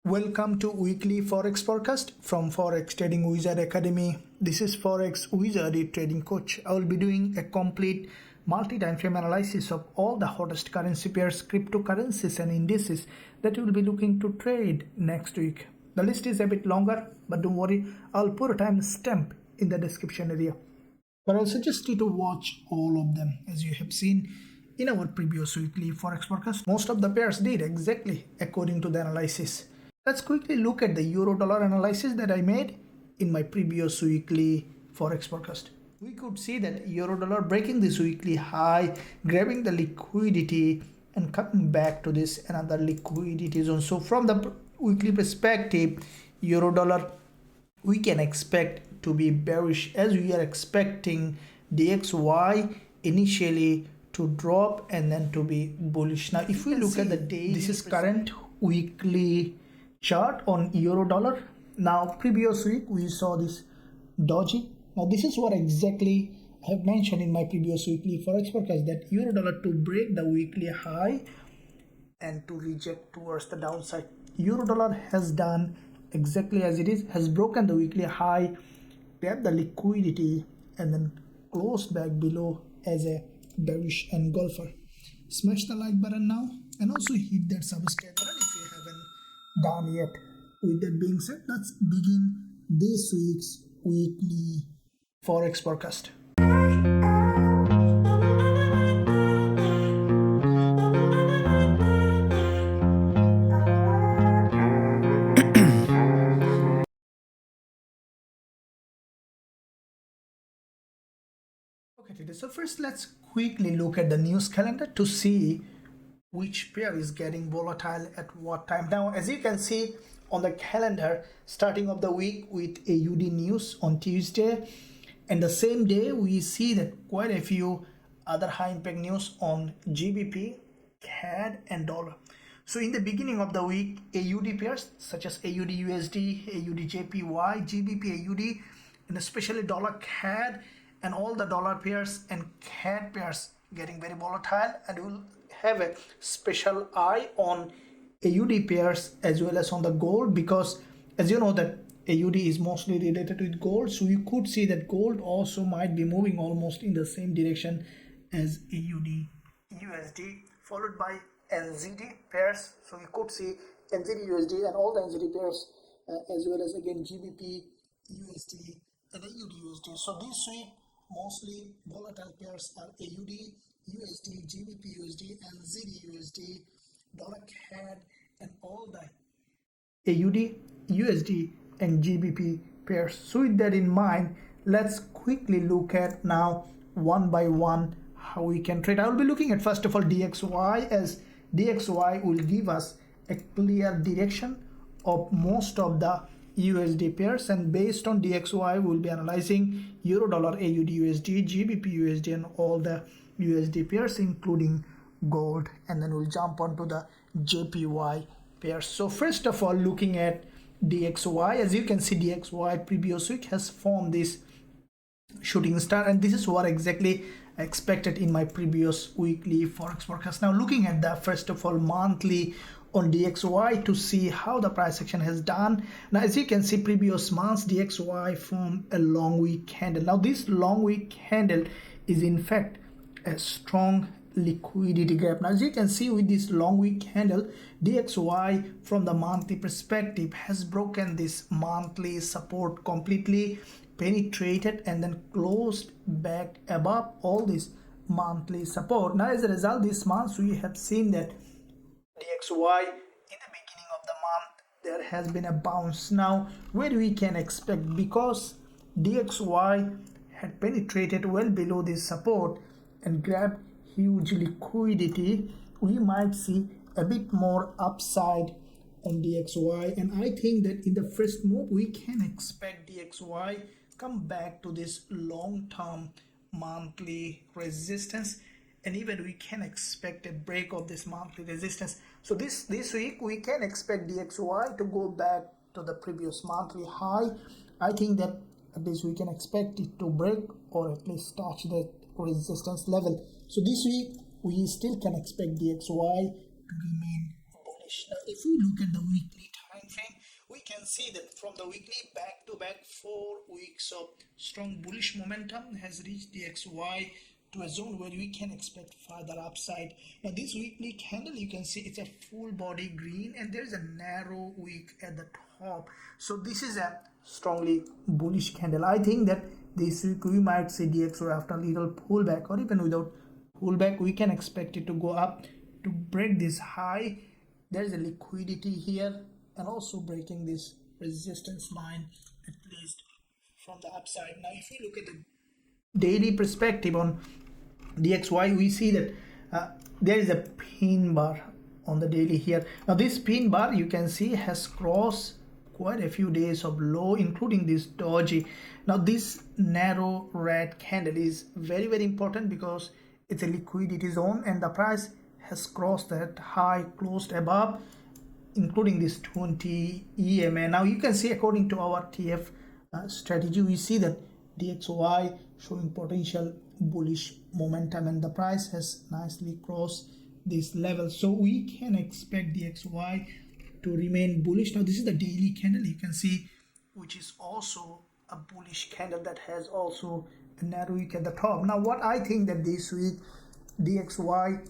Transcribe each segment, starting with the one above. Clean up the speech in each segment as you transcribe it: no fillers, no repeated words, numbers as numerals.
Welcome to weekly Forex forecast from Forex Trading Wizard Academy. This is Forex Wizard Trading Coach. I will be doing a complete multi-time frame analysis of all the hottest currency pairs, cryptocurrencies and indices that you will be looking to trade next week. The list is a bit longer, but don't worry, I'll put a time stamp in the description area. But I'll suggest you to watch all of them. As you have seen in our previous weekly Forex forecast, most of the pairs did exactly according to the analysis. Let's quickly look at the euro-dollar analysis that I made in my previous weekly Forex forecast. We could see that euro-dollar breaking this weekly high, grabbing the liquidity and coming back to this another liquidity zone. So from the weekly perspective, euro-dollar we can expect to be bearish, as we are expecting DXY initially to drop and then to be bullish. Now if we look at the day, this is current weekly chart on euro dollar. Now previous week we saw this doji. Now this is what exactly I have mentioned in my previous weekly Forex forecast, that euro dollar to break the weekly high and to reject towards the downside. Euro dollar has done exactly as it is, has broken the weekly high, grabbed the liquidity and then closed back below as a bearish engulfer. Smash the like button now and also hit that subscribe button if you haven't done yet. With that being said, let's begin this week's weekly Forex forecast. Okay, so first let's quickly look at the news calendar to see which pair is getting volatile at what time. Now as you can see on the calendar, starting of the week with AUD news on Tuesday, and the same day we see that quite a few other high impact news on GBP, CAD and dollar. So in the beginning of the week, AUD pairs such as AUD USD, AUD JPY, GBP AUD, and especially dollar CAD and all the dollar pairs and CAD pairs getting very volatile, and we'll have a special eye on AUD pairs as well as on the gold, because as you know that AUD is mostly related with gold, so you could see that gold also might be moving almost in the same direction as AUD USD, followed by NZD pairs. So you could see NZD USD and all the NZD pairs as well as again GBP USD and AUD USD. So this week mostly volatile pairs are AUD USD, GBP USD, NZD USD, dollar CAD and all the AUD USD and GBP pairs. So with that in mind, let's quickly look at now one by one how we can trade. I will be looking at first of all DXY, as DXY will give us a clear direction of most of the USD pairs, and based on DXY we will be analyzing euro dollar, AUD USD, GBP USD and all the USD pairs including gold, and then we'll jump onto the JPY pairs. So first of all, looking at DXY, as you can see DXY previous week has formed this shooting star, and this is what exactly I expected in my previous weekly Forex forecast. Now looking at the first of all monthly on DXY to see how the price action has done. Now as you can see, previous months DXY formed a long wick candle. Now this long wick candle is in fact a strong liquidity gap. Now as you can see with this long wick candle, DXY from the monthly perspective has broken this monthly support completely, penetrated and then closed back above all this monthly support. Now as a result, this month we have seen that DXY in the beginning of the month there has been a bounce. Now where we can expect, because DXY had penetrated well below this support and grabbed huge liquidity, we might see a bit more upside on DXY, and I think that in the first move we can expect DXY come back to this long-term monthly resistance, and even we can expect a break of this monthly resistance. So this week we can expect DXY to go back to the previous monthly high. I think that at least we can expect it to break or at least touch that resistance level. So this week we still can expect DXY to remain bullish. Now if we look at the weekly time frame, can see that from the weekly back-to-back 4 weeks of strong bullish momentum has reached DXY to a zone where we can expect further upside. Now this weekly candle, you can see it's a full body green and there is a narrow wick at the top. So this is a strongly bullish candle. I think that this week we might see DXY after a little pullback, or even without pullback we can expect it to go up to break this high. There is a liquidity here and also breaking this resistance line at least from the upside. Now if you look at the daily perspective on DXY, we see that there is a pin bar on the daily here. Now this pin bar, you can see, has crossed quite a few days of low, including this doji. Now this narrow red candle is very important because it's a liquidity zone and the price has crossed that high, closed above, including this 20 EMA. Now you can see, according to our TF strategy, we see that DXY showing potential bullish momentum and the price has nicely crossed this level, so we can expect DXY to remain bullish. Now this is the daily candle, you can see, which is also a bullish candle that has also a narrow wick at the top. Now what I think that this week DXY,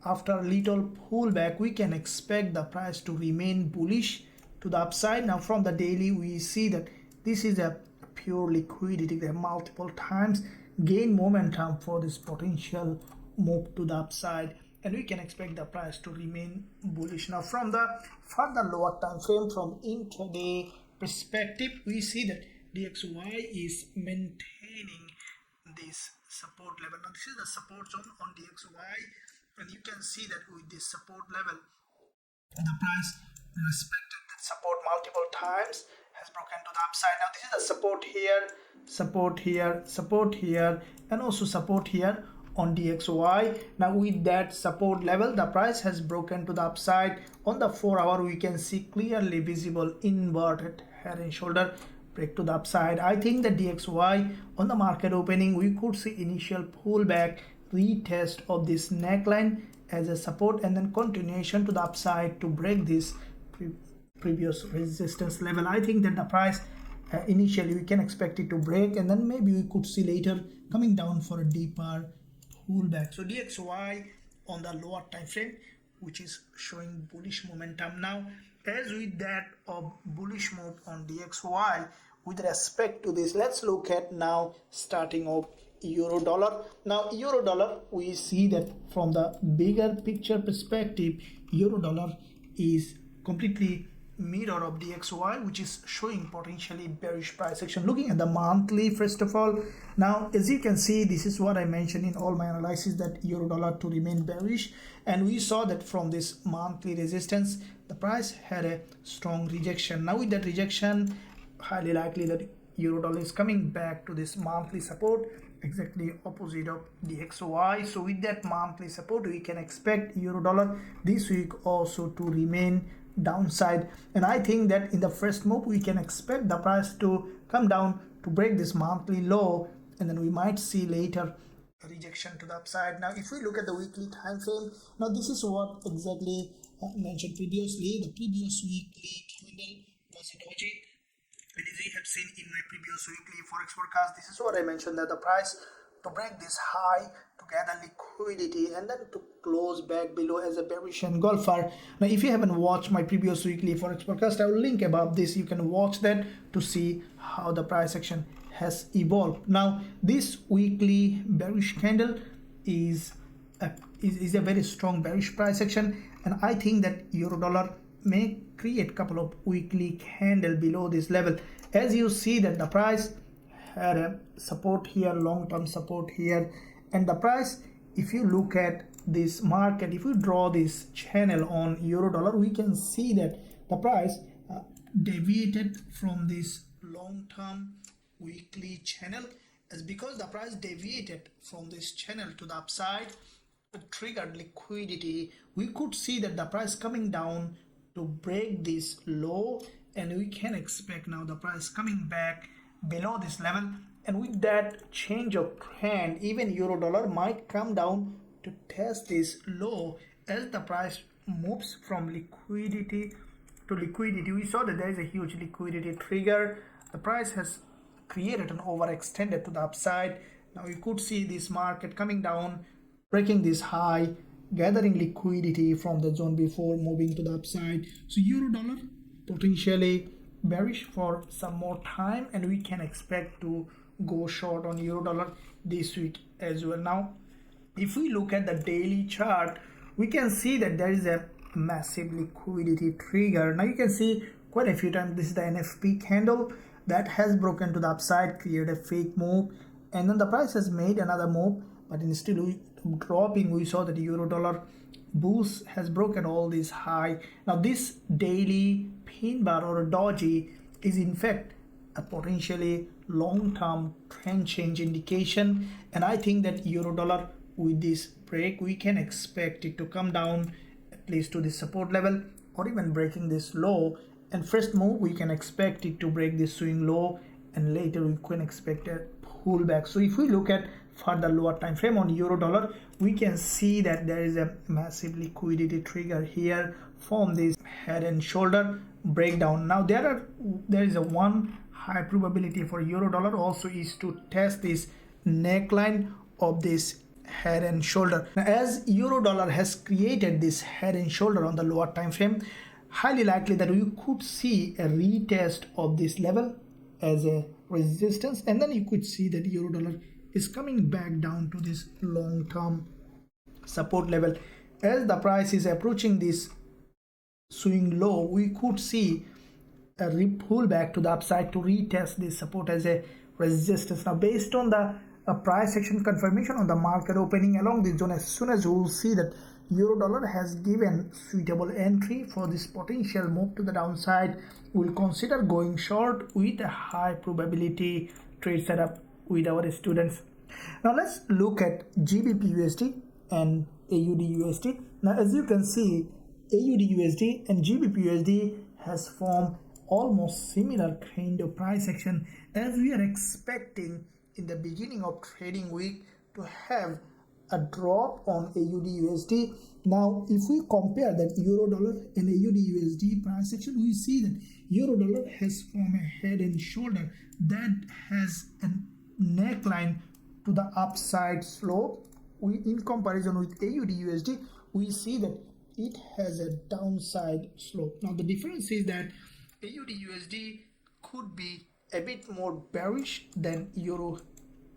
after a little pullback, we can expect the price to remain bullish to the upside. Now from the daily, we see that this is a pure liquidity. They have multiple times gain momentum for this potential move to the upside, and we can expect the price to remain bullish. Now from the further lower time frame, from intraday perspective, we see that DXY is maintaining this support level. Now this is the support zone on DXY, and you can see that with this support level, the price respected that support multiple times, has broken to the upside. Now this is the support here, support here, support here, and also support here on DXY. Now with that support level, the price has broken to the upside. On the 4 hour, we can see clearly visible inverted head and shoulder break to the upside. I think that DXY on the market opening, we could see initial pullback, retest of this neckline as a support, and then continuation to the upside to break this previous resistance level. I think that the price initially we can expect it to break, and then maybe we could see later coming down for a deeper pullback. So DXY on the lower time frame, which is showing bullish momentum. Now as with that of bullish move on DXY, with respect to this, let's look at now starting off euro dollar. Now euro dollar, we see that from the bigger picture perspective, euro dollar is completely mirror of DXY, which is showing potentially bearish price action. Looking at the monthly, first of all, now as you can see, this is what I mentioned in all my analysis, that euro dollar to remain bearish, and we saw that from this monthly resistance the price had a strong rejection. Now with that rejection, highly likely that euro dollar is coming back to this monthly support, exactly opposite of DXY. So with that monthly support, we can expect euro dollar this week also to remain downside, and I think that in the first move we can expect the price to come down to break this monthly low, and then we might see later a rejection to the upside. Now if we look at the weekly time frame, now this is what exactly mentioned previously. The previous weekly candle was a doji, and as you have seen in my previous weekly forex forecast, this is what I mentioned, that the price to break this high to gather liquidity and then to close back below as a bearish engulfer. Now if you haven't watched my previous weekly forex forecast, I will link above this. You can watch that to see how the price action has evolved. Now this weekly bearish candle is a very strong bearish price action, and I think that euro dollar may create a couple of weekly candle below this level. As you see that the price had a support here, long-term support here, and the price, if you look at this market, if we draw this channel on euro dollar, we can see that the price deviated from this long-term weekly channel. As because the price deviated from this channel to the upside, it triggered liquidity. We could see that the price coming down to break this low, and we can expect now the price coming back below this level, and with that change of trend, even euro dollar might come down to test this low as the price moves from liquidity to liquidity, we saw that there is a huge liquidity trigger. The price has created an overextended to the upside. Now you could see this market coming down, breaking this high, gathering liquidity from the zone before moving to the upside. So euro dollar potentially bearish for some more time, and we can expect to go short on euro dollar this week as well. Now if we look at the daily chart, we can see that there is a massive liquidity trigger. Now you can see quite a few times this is the NFP candle that has broken to the upside, created a fake move, and then the price has made another move, but instead of dropping, we saw that euro dollar boost has broken all this high. Now this daily pin bar or a doji is in fact a potentially long-term trend change indication, and I think that euro dollar with this break, we can expect it to come down at least to the support level or even breaking this low. And first move, we can expect it to break this swing low, and later we can expect a pullback. So if we look at further lower time frame on euro dollar, we can see that there is a massive liquidity trigger here from this head and shoulder breakdown. Now there is a one high probability for euro dollar also is to test this neckline of this head and shoulder. Now, as euro dollar has created this head and shoulder on the lower time frame, highly likely that we could see a retest of this level as a resistance, and then you could see that euro dollar is coming back down to this long-term support level. As the price is approaching this swing low, we could see a pullback to the upside to retest this support as a resistance. Now based on the price action confirmation on the market opening along this zone, as soon as you will see that euro dollar has given suitable entry for this potential move to the downside, we'll consider going short with a high probability trade setup with our students. Now let's look at GBPUSD and AUD/USD. Now as you can see, AUD/USD and GBPUSD has formed almost similar kind of price action, as we are expecting in the beginning of trading week to have a drop on AUD/USD. Now if we compare that euro dollar and AUD/USD price action, we see that euro dollar has formed a head and shoulder that has a neckline to the upside slope. In comparison with AUD/USD, we see that it has a downside slope. Now the difference is that AUD/USD could be a bit more bearish than euro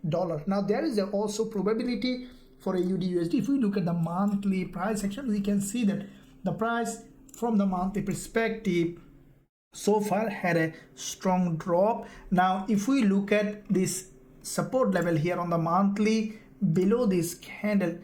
dollar. Now there is also probability for AUD/USD. If we look at the monthly price action, we can see that the price from the monthly perspective so far had a strong drop. Now if we look at this support level here on the monthly below this candle,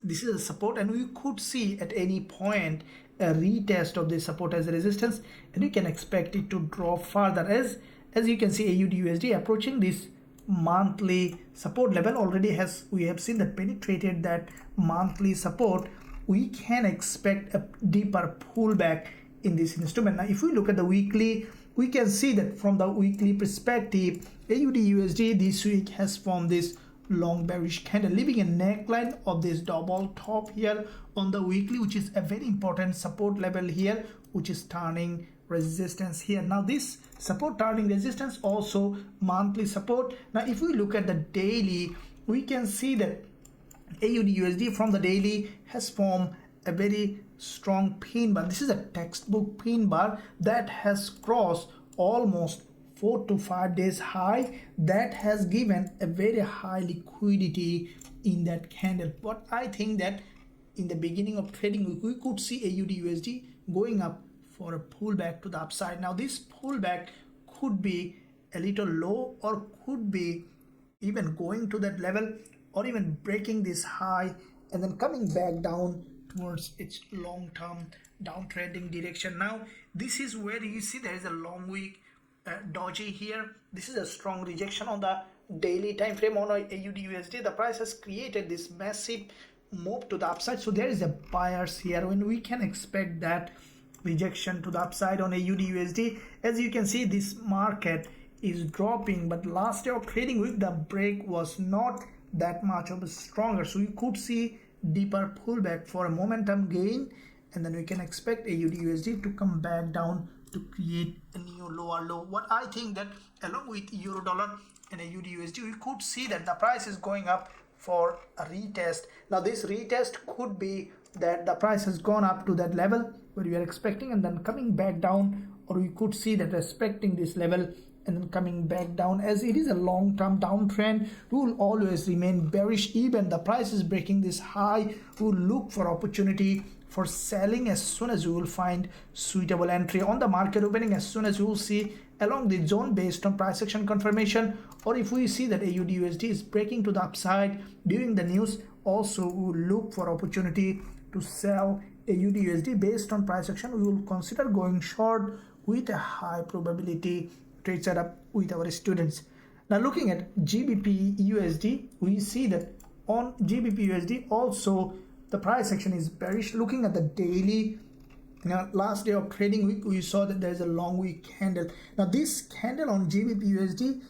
this is a support, and we could see at any point a retest of this support as a resistance, and you can expect it to drop further. As you can see, AUD/USD approaching this monthly support level already we have seen that penetrated that monthly support. We can expect a deeper pullback in this instrument. Now if we look at the weekly, we can see that from the weekly perspective, AUD/USD this week has formed this long bearish candle, leaving a neckline of this double top here on the weekly, which is a very important support level here, which is turning resistance here. Now this support turning resistance, also monthly support. Now if we look at the daily, we can see that AUD/USD from the daily has formed a very strong pin bar. This is a textbook pin bar that has crossed almost 4 to 5 days high, that has given a very high liquidity in that candle. But I think that in the beginning of trading week, we could see AUD/USD going up for a pullback to the upside. Now this pullback could be a little low, or could be even going to that level, or even breaking this high and then coming back down towards its long-term downtrending direction. Now this is where you see there is a long week doji here. This is a strong rejection on the daily time frame on AUD/USD. The price has created this massive move to the upside, so there is a buyers here when we can expect that rejection to the upside on AUD/USD. As you can see, this market is dropping, but last day of trading week the break was not that much of a stronger, so we could see deeper pullback for a momentum gain, and then we can expect AUD USD to come back down to create a new lower low. What I think that along with euro dollar and AUD USD, we could see that the price is going up for a retest. Now this retest could be that the price has gone up to that level where we are expecting and then coming back down, or we could see that respecting this level and then coming back down. As it is a long-term downtrend, we will always remain bearish. Even the price is breaking this high, we will look for opportunity for selling as soon as we will find suitable entry on the market opening, as soon as we will see along the zone based on price action confirmation, or if we see that AUD USD is breaking to the upside during the news, also we will look for opportunity to sell AUD USD based on price action. We will consider going short with a high probability trade setup with our students. Now looking at GBPUSD, we see that on GBPUSD also the price action is bearish. Looking at the daily, last day of trading week, we saw that there is a long week candle. Now this candle on GBPUSD,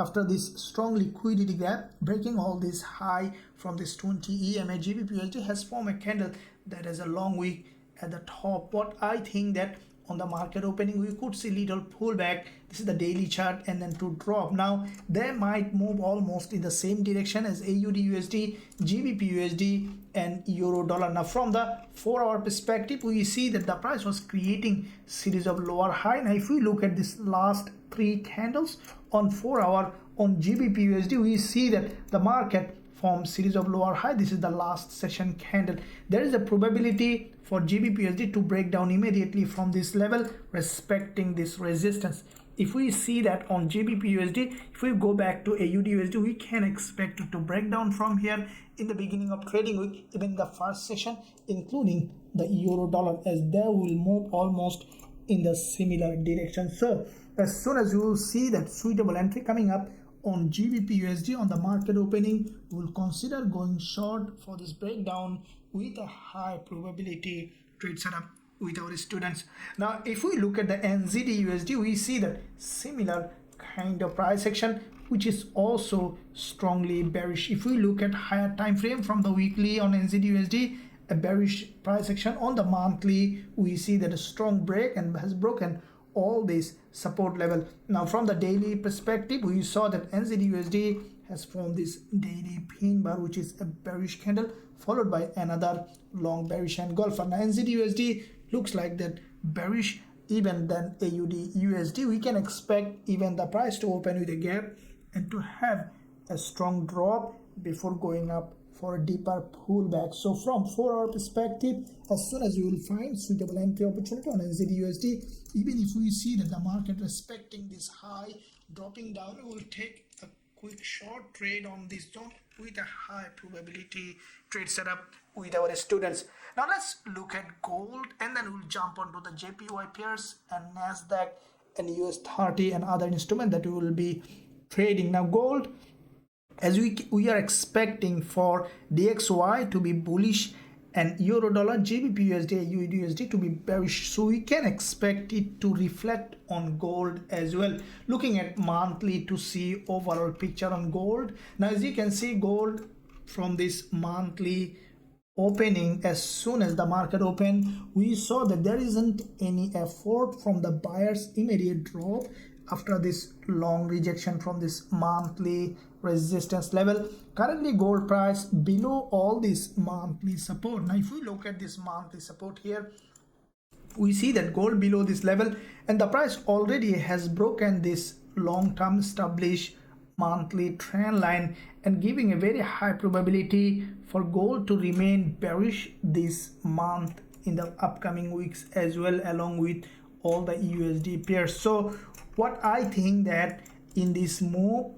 after this strong liquidity gap breaking all this high from this 20 EMA, GBPUSD has formed a candle that has a long week at the top. What I think that on the market opening, we could see little pullback. This is the daily chart, and then to drop. Now they might move almost in the same direction as AUD USD, GBP USD and euro dollar. Now from the 4-hour perspective, we see that the price was creating series of lower high. Now if we look at this last 3 candles on 4-hour on GBP USD, we see that the market formed series of lower high. This is the last session candle. There is a probability for GBPUSD to break down immediately from this level, respecting this resistance. If we see that on GBPUSD, if we go back to AUD USD, we can expect it to break down from here in the beginning of trading week, even the first session, including the euro dollar, as they will move almost in the similar direction. So as soon as you will see that suitable entry coming up on GBPUSD on the market opening, we will consider going short for this breakdown with a high probability trade setup with our students. Now if we look at the NZD USD, we see that similar kind of price action, which is also strongly bearish. If we look at higher time frame from the weekly on NZD USD, a bearish price action. On the monthly, we see that a strong break and has broken all this support level. Now from the daily perspective, we saw that NZD USD has formed this daily pin bar, which is a bearish candle followed by another long bearish engulfer. Now NZD USD looks like that bearish even than AUD USD. We can expect even the price to open with a gap and to have a strong drop before going up for a deeper pullback. So from 4-hour perspective, as soon as you will find suitable entry opportunity on NZD USD, even if we see that the market respecting this high dropping down, we will take a quick short trade on this zone with a high probability trade setup with our students. Now let's look at gold, and then we'll jump onto the JPY pairs and NASDAQ and US30 and other instruments that we will be trading. Now gold, as we are expecting for DXY to be bullish and euro dollar, GBP USD, AUD USD to be bearish, so we can expect it to reflect on gold as well. Looking at monthly to see overall picture on gold. Now as you can see, gold from this monthly opening, as soon as the market opened, we saw that there isn't any effort from the buyers, immediate drop after this long rejection from this monthly resistance level. Currently gold price below all this monthly support. Now if we look at this monthly support here, we see that gold below this level, and the price already has broken this long-term established monthly trend line and giving a very high probability for gold to remain bearish this month in the upcoming weeks as well, along with all the USD pairs. So what I think that in this move,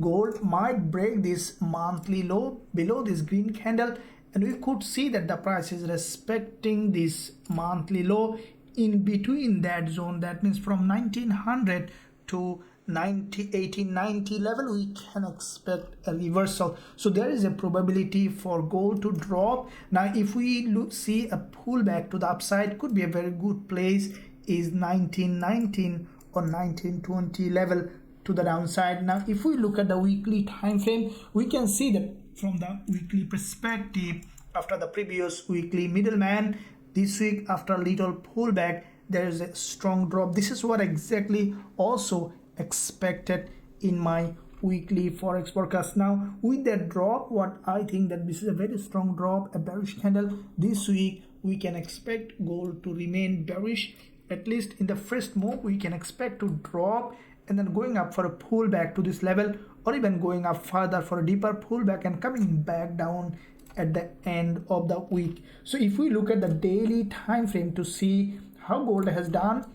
gold might break this monthly low below this green candle, and we could see that the price is respecting this monthly low in between that zone. That means from 1900 to 1890 level, we can expect a reversal. So there is a probability for gold to drop. Now if we see a pullback to the upside, could be a very good place is 1919 or 1920 level to the downside. Now if we look at the weekly time frame, we can see that from the weekly perspective, after the previous weekly middleman this week after a little pullback there is a strong drop. This is what exactly also expected in my weekly forex forecast. Now with that drop, what I think that this is a very strong drop, a bearish candle. This week we can expect gold to remain bearish. At least in the first move we can expect to drop and then going up for a pullback to this level, or even going up further for a deeper pullback and coming back down at the end of the week. So if we look at the daily time frame to see how gold has done,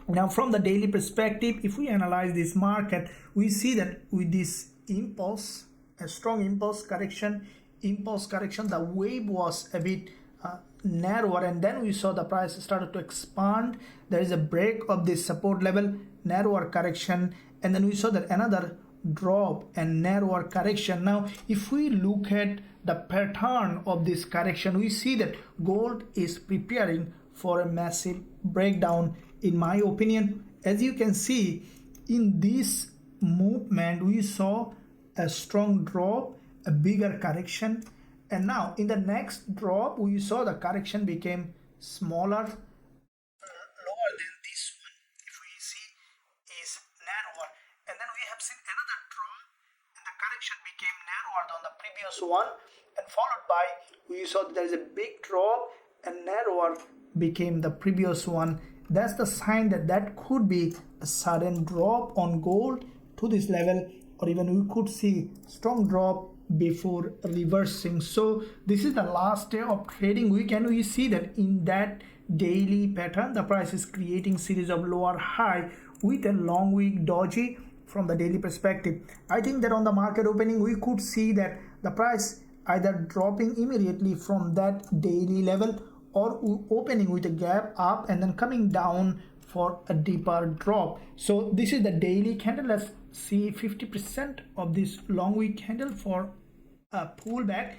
now from the daily perspective, if we analyze this market, we see that with this impulse, a strong impulse correction, the wave was a bit narrower, and then we saw the price started to expand. There is a break of this support level, narrower correction, and then we saw that another drop and narrower correction. Now if we look at the pattern of this correction, we see that gold is preparing for a massive breakdown in my opinion. As you can see in this movement, we saw a strong drop, a bigger correction, and now in the next drop we saw the correction became smaller, lower than this one. If we see is narrower, and then we have seen another drop and the correction became narrower than the previous one, and followed by we saw that there is a big drop and narrower became the previous one. That's the sign that that could be a sudden drop on gold to this level, or even we could see strong drop before reversing. So this is the last day of trading week, and we see that in that daily pattern the price is creating series of lower high with a long wick doji. From the daily perspective, I think that on the market opening we could see that the price either dropping immediately from that daily level or opening with a gap up and then coming down for a deeper drop. So this is the daily candle. Let's see 50% of this long wick candle for a pullback,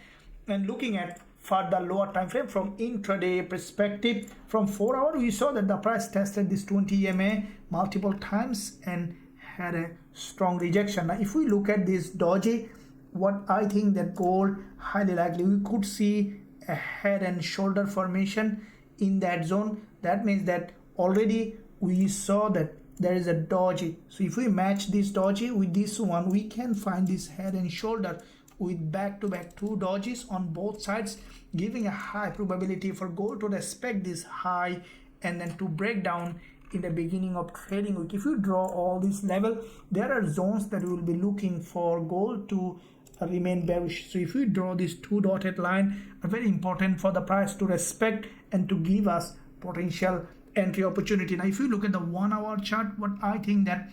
and looking at further lower time frame from intraday perspective, from 4 hour we saw that the price tested this 20 EMA multiple times and had a strong rejection. Now if we look at this doji, what I think that gold highly likely we could see a head and shoulder formation in that zone. That means that already we saw that there is a doji. So if we match this doji with this one, we can find this head and shoulder with back-to-back two dojis on both sides, giving a high probability for gold to respect this high and then to break down in the beginning of trading week. If you draw all this level, there are zones that we will be looking for gold to remain bearish. So if we draw this two dotted line, are very important for the price to respect and to give us potential entry opportunity. Now if you look at the 1 hour chart, what I think that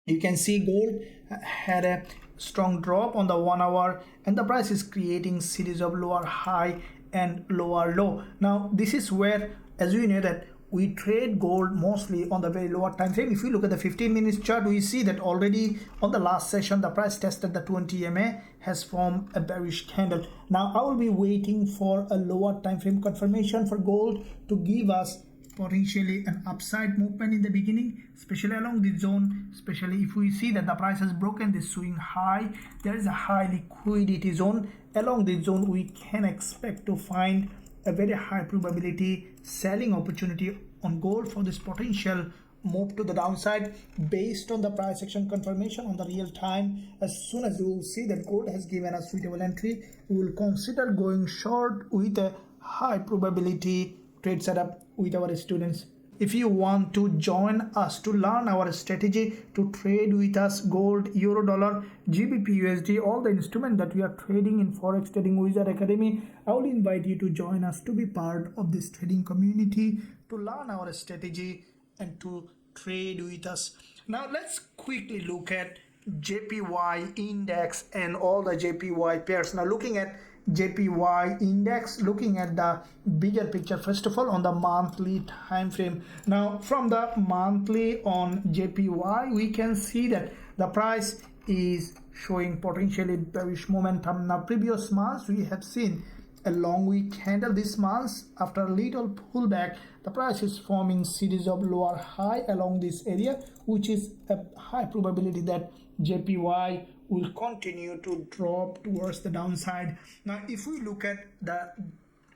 you can see gold had a strong drop on the 1 hour, and the price is creating series of lower high and lower low. Now this is where, as we know, that we trade gold mostly on the very lower time frame. If we look at the 15 minutes chart, we see that already on the last session the price tested the 20 EMA, has formed a bearish candle. Now I will be waiting for a lower time frame confirmation for gold to give us potentially an upside movement in the beginning, especially along this zone. Especially if we see that the price has broken this swing high, there is a high liquidity zone. Along this zone we can expect to find a very high probability selling opportunity on gold for this potential move to the downside based on the price action confirmation on the real time. As soon as we will see that gold has given us suitable entry, we will consider going short with a high probability trade setup with our students. If you want to join us to learn our strategy to trade with us gold, euro, dollar, GBPUSD, all the instruments that we are trading in Forex Trading Wizard Academy, I will invite you to join us to be part of this trading community, to learn our strategy and to trade with us. Now let's quickly look at JPY index and all the JPY pairs. Now looking at JPY index, looking at the bigger picture first of all on the monthly time frame. Now from the monthly on JPY, we can see that the price is showing potentially bearish momentum. Now previous months we have seen a long wick candle. This month, after a little pullback, the price is forming series of lower high along this area, which is a high probability that JPY will continue to drop towards the downside. Now if we look at the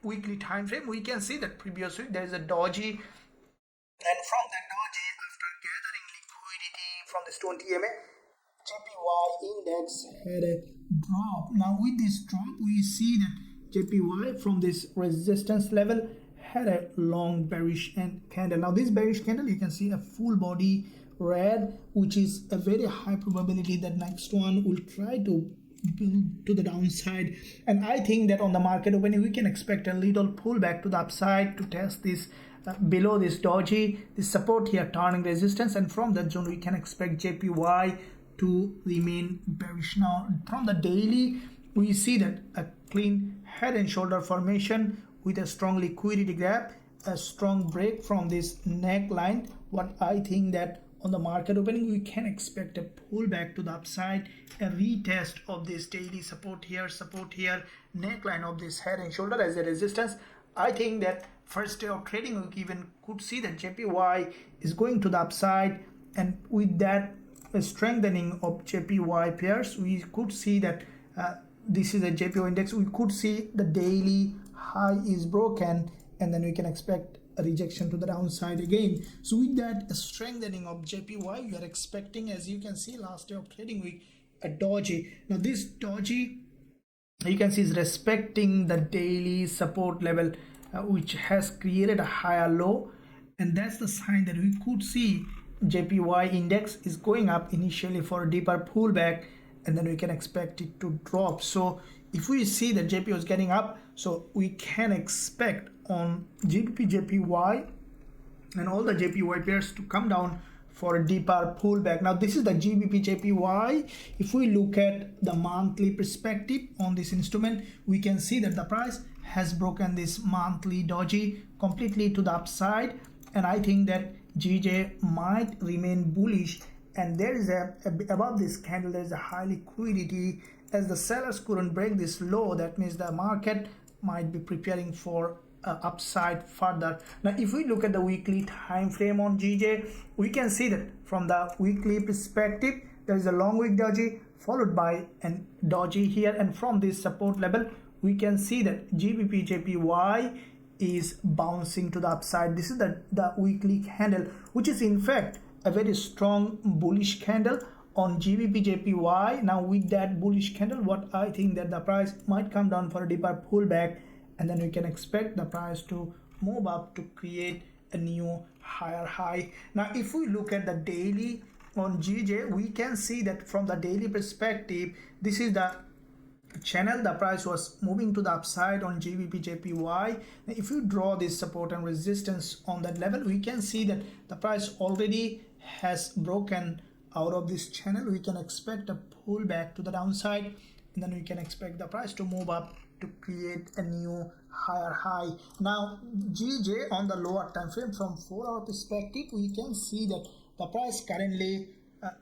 weekly time frame, we can see that previous week there is a doji, and from that doji, after gathering liquidity from this 20 MA, JPY index had a drop. Now with this drop, we see that JPY from this resistance level had a long bearish candle. Now this bearish candle, you can see a full body red, which is a very high probability that next one will try to build to the downside. And I think that on the market opening, we can expect a little pullback to the upside to test this below this doji, this support here turning resistance, and from that zone we can expect JPY to remain bearish. Now from the daily, we see that a clean head and shoulder formation with a strong liquidity gap, a strong break from this neckline. What I think that on the market opening, we can expect a pullback to the upside, a retest of this daily support here, neckline of this head and shoulder as a resistance. I think that first day of trading week even could see that JPY is going to the upside, and with that strengthening of JPY pairs, we could see that this is a JPY index. We could see the daily high is broken, and then we can expect a rejection to the downside again. So with that strengthening of JPY, we are expecting, as you can see, last day of trading week, a doji. Now this doji, you can see, is respecting the daily support level, which has created a higher low, and that's the sign that we could see JPY index is going up initially for a deeper pullback, and then we can expect it to drop. So if we see that JPY is getting up, so we can expect on GBP JPY and all the JPY pairs to come down for a deeper pullback. Now this is the GBP JPY. If we look at the monthly perspective on this instrument, we can see that the price has broken this monthly doji completely to the upside, and I think that GJ might remain bullish, and there is above this candle there is a high liquidity. As the sellers couldn't break this low, that means the market might be preparing for upside further. Now if we look at the weekly time frame on GJ, we can see that from the weekly perspective there is a long wick doji followed by a doji here, and from this support level we can see that GBP JPY is bouncing to the upside. This is the weekly candle, which is in fact a very strong bullish candle on GBP JPY. Now with that bullish candle, what I think that the price might come down for a deeper pullback, and then we can expect the price to move up to create a new higher high. Now if we look at the daily on GJ, we can see that from the daily perspective, this is the channel the price was moving to the upside on GBP JPY. Now if you draw this support and resistance on that level, we can see that the price already has broken out of this channel. We can expect a pullback to the downside, and then we can expect the price to move up to create a new higher high. Now GJ on the lower time frame from 4-hour perspective, we can see that the price currently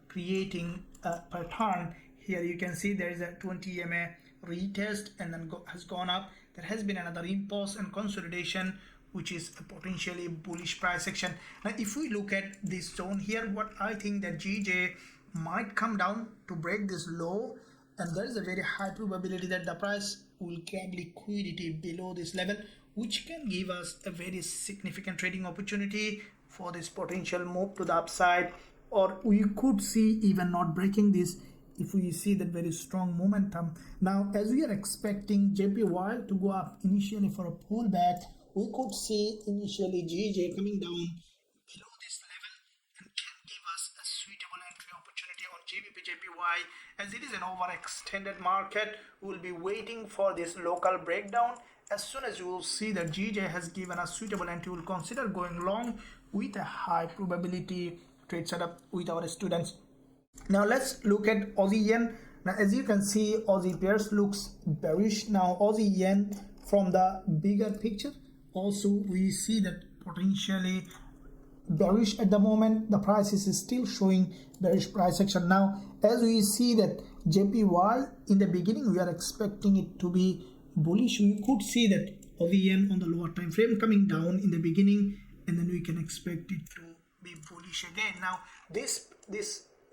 creating a pattern. Here you can see there is a 20 MA retest and then has gone up. There has been another impulse and consolidation, which is a potentially bullish price action. Now if we look at this zone here, what I think that GJ might come down to break this low, and there is a very high probability that the price will grab liquidity below this level, which can give us a very significant trading opportunity for this potential move to the upside, or we could see even not breaking this if we see that very strong momentum. Now as we are expecting JPY to go up initially for a pullback, we could see initially GJ coming down below this level and can give us a suitable entry opportunity on GBP JPY. As it is an overextended market, we will be waiting for this local breakdown. As soon as you will see that GJ has given us suitable entry, we will consider going long with a high probability trade setup with our students. Now let's look at Aussie Yen. Now as you can see, Aussie pairs looks bearish. Now Aussie Yen from the bigger picture, also we see that potentially bearish at the moment. The price is still showing bearish price action. Now as we see that JPY in the beginning, we are expecting it to be bullish. We could see that Aussie Yen on the lower time frame coming down in the beginning, and then we can expect it to be bullish again. Now this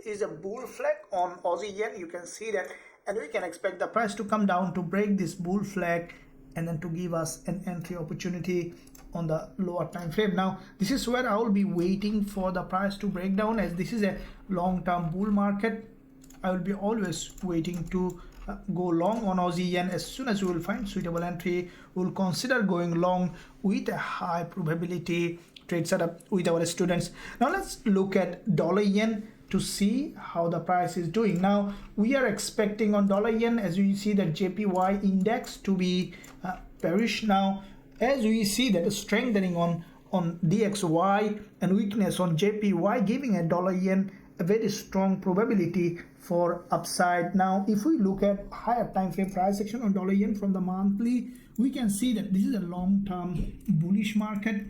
is a bull flag on Aussie Yen, you can see that, and we can expect the price to come down to break this bull flag and then to give us an entry opportunity on the lower time frame. Now this is where I will be waiting for the price to break down, as this is a long-term bull market. I will be always waiting to go long on Aussie yen. As soon as we will find suitable entry, we will consider going long with a high probability trade setup with our students. Now let's look at dollar yen to see how the price is doing. Now we are expecting on dollar yen, as we see, the JPY index to be bearish. Now as we see that strengthening on DXY and weakness on JPY, giving a dollar yen a very strong probability for upside. Now if we look at higher time frame price action on dollar yen from the monthly, we can see that this is a long-term bullish market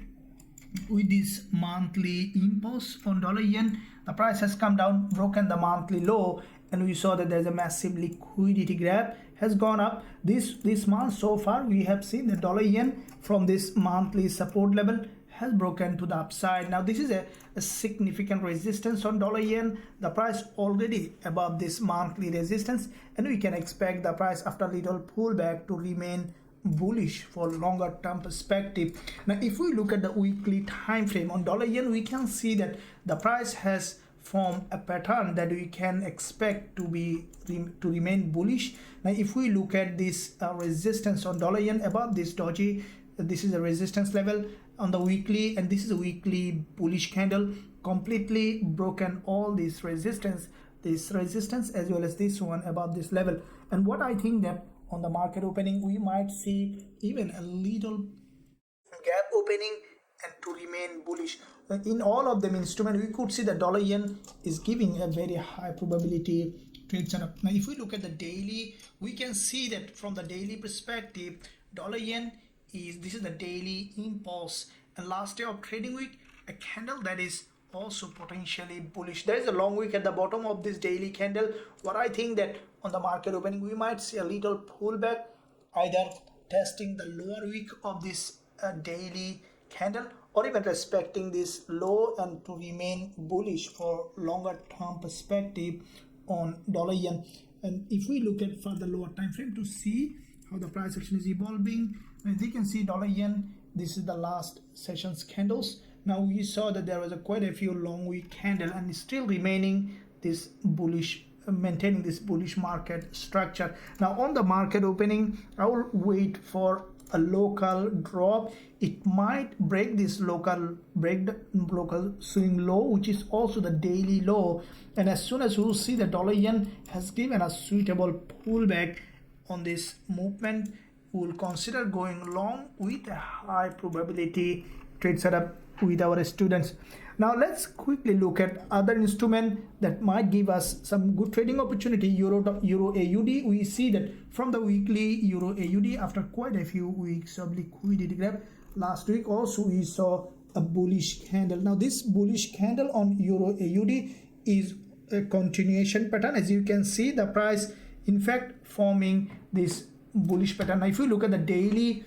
with this monthly impulse on dollar yen. The price has come down, broken the monthly low, and we saw that there's a massive liquidity grab has gone up this month. So far we have seen the dollar yen from this monthly support level has broken to the upside. Now this is a significant resistance on dollar yen. The price already above this monthly resistance, and we can expect the price after little pullback to remain bullish for longer term perspective. Now if we look at the weekly time frame on dollar yen, we can see that the price has formed a pattern that we can expect to remain bullish. Now if we look at this resistance on dollar yen above this doji, this is a resistance level on the weekly, and this is a weekly bullish candle, completely broken all this resistance as well as this one above this level. And what I think that on the market opening, we might see even a little gap opening and to remain bullish. In all of them instruments, we could see the dollar yen is giving a very high probability trade setup. Now if we look at the daily, we can see that from the daily perspective, dollar yen this is the daily impulse, and last day of trading week, a candle that is also potentially bullish. There is a long wick at the bottom of this daily candle. What I think that on the market opening, we might see a little pullback, either testing the lower wick of this daily candle, or even respecting this low and to remain bullish for longer term perspective on dollar yen. And if we look at further lower time frame to see how the price action is evolving, as you can see dollar yen, this is the last session's candles. Now we saw that there was quite a few long wick candle and still remaining this bullish, maintaining this bullish market structure. Now on the market opening, I will wait for a local drop. It might break this local swing low, which is also the daily low, and as soon as we will see the dollar yen has given a suitable pullback on this movement, we will consider going long with a high probability trade setup with our students. Now let's quickly look at other instrument that might give us some good trading opportunity. Euro AUD, we see that from the weekly Euro AUD, after quite a few weeks of liquidity grab, last week also we saw a bullish candle. Now this bullish candle on Euro AUD is a continuation pattern. As you can see, the price in fact forming this bullish pattern. Now if you look at the daily,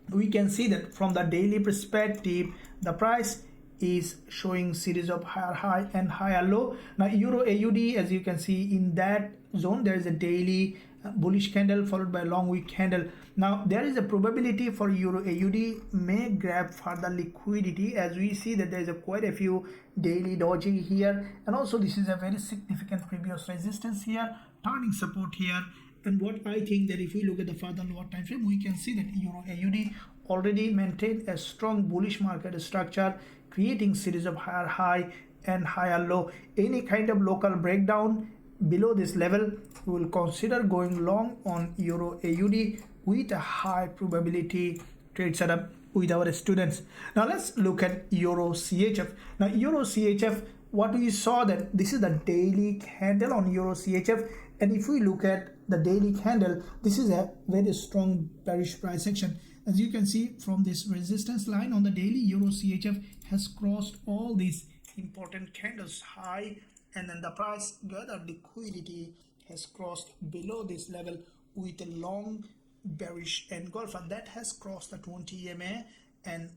we can see that from the daily perspective, the price is showing series of higher high and higher low. Now Euro AUD, as you can see in that zone, there is a daily bullish candle followed by a long wick candle. Now there is a probability for Euro AUD may grab further liquidity, as we see that there is quite a few daily doji here, and also this is a very significant previous resistance here, turning support here. And what I think that if we look at the further lower time frame, we can see that Euro AUD already maintained a strong bullish market structure, creating series of higher high and higher low. Any kind of local breakdown below this level, we will consider going long on Euro AUD with a high probability trade setup with our students. Now let's look at Euro CHF. Now Euro CHF, what we saw that this is the daily candle on Euro CHF, and if we look at the daily candle, this is a very strong bearish price action. As you can see from this resistance line on the daily, Euro CHF has crossed all these important candles high, and then the price gathered liquidity has crossed below this level with a long bearish engulfer that has crossed the 20 EMA and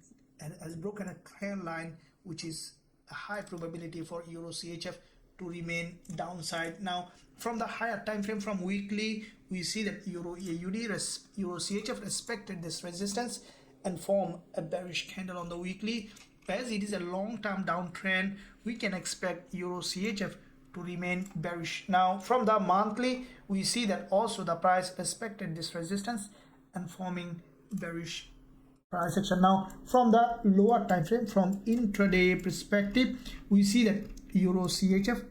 has broken a trend line, which is a high probability for Euro CHF to remain downside. Now from the higher time frame, from weekly, we see that Euro AUD Euro CHF respected this resistance and form a bearish candle on the weekly. As it is a long-term downtrend, we can expect Euro CHF to remain bearish. Now from the monthly, we see that also the price respected this resistance and forming bearish price action. Now from the lower time frame, from intraday perspective, we see that Euro CHF,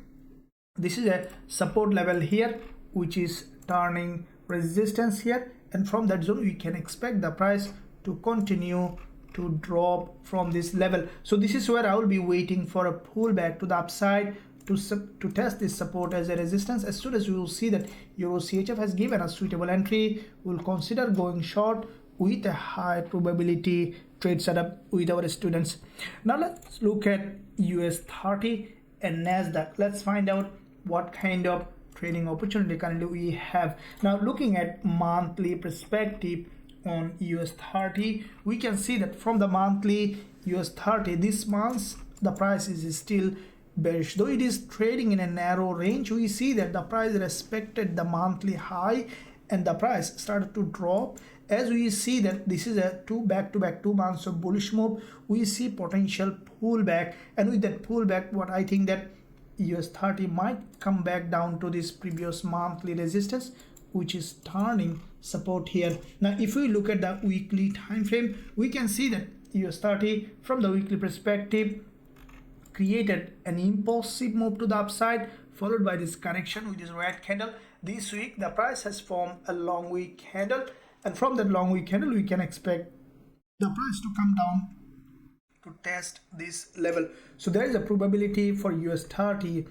this is a support level here which is turning resistance here, and from that zone we can expect the price to continue to drop from this level. So this is where I will be waiting for a pullback to the upside to test this support as a resistance. As soon as we will see that Euro CHF has given a suitable entry, we'll consider going short with a high probability trade setup with our students. Now let's look at US30 and NASDAQ. Let's find out what kind of trading opportunity currently we have. Now looking at monthly perspective on US30, we can see that from the monthly US30, this month the price is still bearish. Though it is trading in a narrow range, we see that the price respected the monthly high and the price started to drop. As we see that this is a back-to-back 2 months of bullish move, we see potential pullback, and with that pullback, what I think that US30 might come back down to this previous monthly resistance, which is turning support here. Now if we look at the weekly time frame, we can see that US30 from the weekly perspective created an impulsive move to the upside, followed by this correction with this red candle. This week the price has formed a long wick candle, and from that long wick candle we can expect the price to come down to test this level. So there is a probability for US30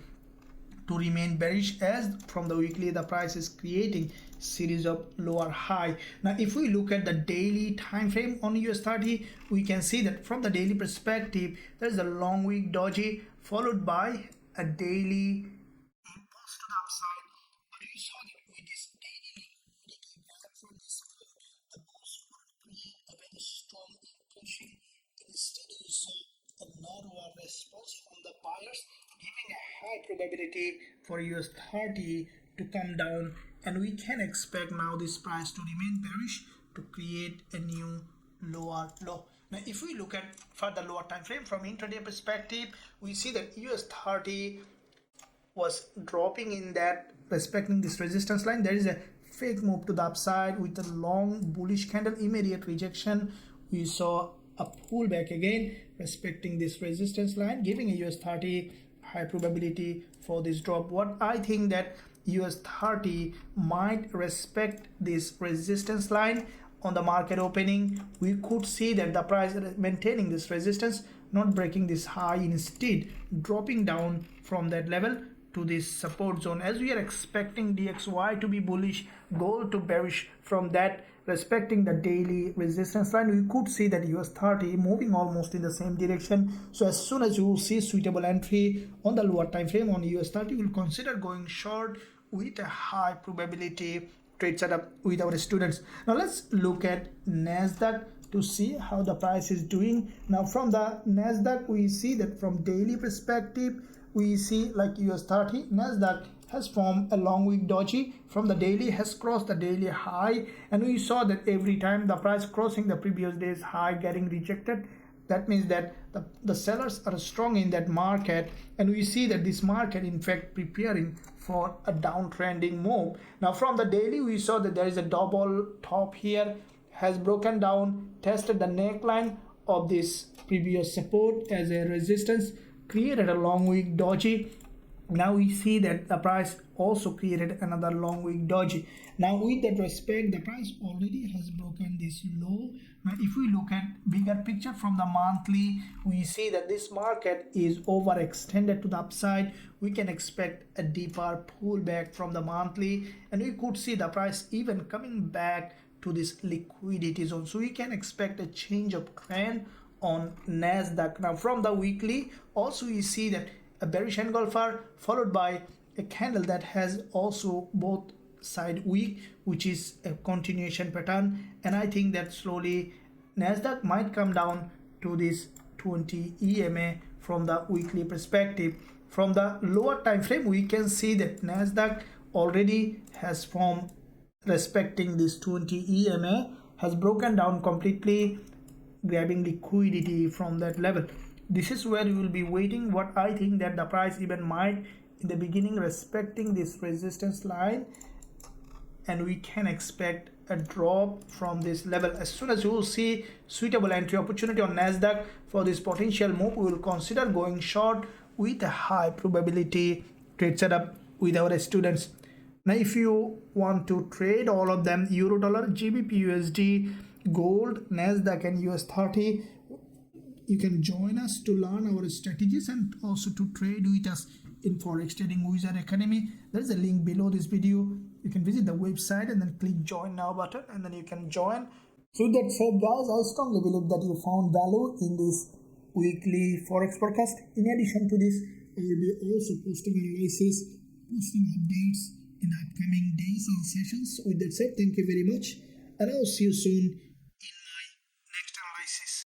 to remain bearish, as from the weekly the price is creating series of lower high. Now if we look at the daily time frame on US30, we can see that from the daily perspective there is a long wick doji followed by a daily impulse to the upside. But you saw that with this daily liquidity back from this the bulls would create a very strong impulsion. Instead you saw a narrower response from the buyers, giving a high probability for US30 to come down, and we can expect now this price to remain bearish to create a new lower low. Now if we look at further lower time frame from intraday perspective, we see that US30 was dropping in that, respecting this resistance line. There is a fake move to the upside with a long bullish candle, immediate rejection. We saw a pullback again respecting this resistance line, giving a US30 high probability for this drop. What I think that US30 might respect this resistance line on the market opening. We could see that the price maintaining this resistance, not breaking this high, instead dropping down from that level to this support zone, as we are expecting DXY to be bullish, gold to bearish. From that, respecting the daily resistance line, we could see that US30 moving almost in the same direction. So as soon as you will see suitable entry on the lower time frame on US30, we will consider going short with a high probability trade setup with our students. Now let's look at NASDAQ to see how the price is doing. Now from the NASDAQ, we see that from daily perspective, we see like US30, NASDAQ has formed a long wick doji. From the daily, has crossed the daily high, and we saw that every time the price crossing the previous day's high getting rejected, that means that the sellers are strong in that market, and we see that this market in fact preparing for a downtrending move. Now from the daily, we saw that there is a double top here, has broken down, tested the neckline of this previous support as a resistance, created a long wick doji. Now we see that the price also created another long wick doji. Now with that respect, the price already has broken this low. Now if we look at bigger picture from the monthly, we see that this market is overextended to the upside. We can expect a deeper pullback from the monthly, and we could see the price even coming back to this liquidity zone. So we can expect a change of trend on NASDAQ. Now from the weekly, also we see that a bearish engulfer followed by a candle that has also both side weak, which is a continuation pattern, and I think that slowly NASDAQ might come down to this 20 EMA from the weekly perspective. from the lower time frame, we can see that NASDAQ already has formed respecting this 20 EMA, has broken down completely, grabbing liquidity from that level. This is where you will be waiting. What I think that the price even might in the beginning respecting this resistance line, and we can expect a drop from this level. As soon as you will see suitable entry opportunity on NASDAQ for this potential move, we will consider going short with a high probability trade setup with our students. Now if you want to trade all of them, euro dollar, GBPUSD, gold, NASDAQ and US30, you can join us to learn our strategies and also to trade with us in Forex Trading Wizard Academy. There is a link below this video. You can visit the website and then click join now button, and then you can join. So with that said, guys, I strongly believe that you found value in this weekly Forex forecast. In addition to this, I will be also posting analysis, posting updates in the upcoming days and sessions. So with that said, thank you very much, and I'll see you soon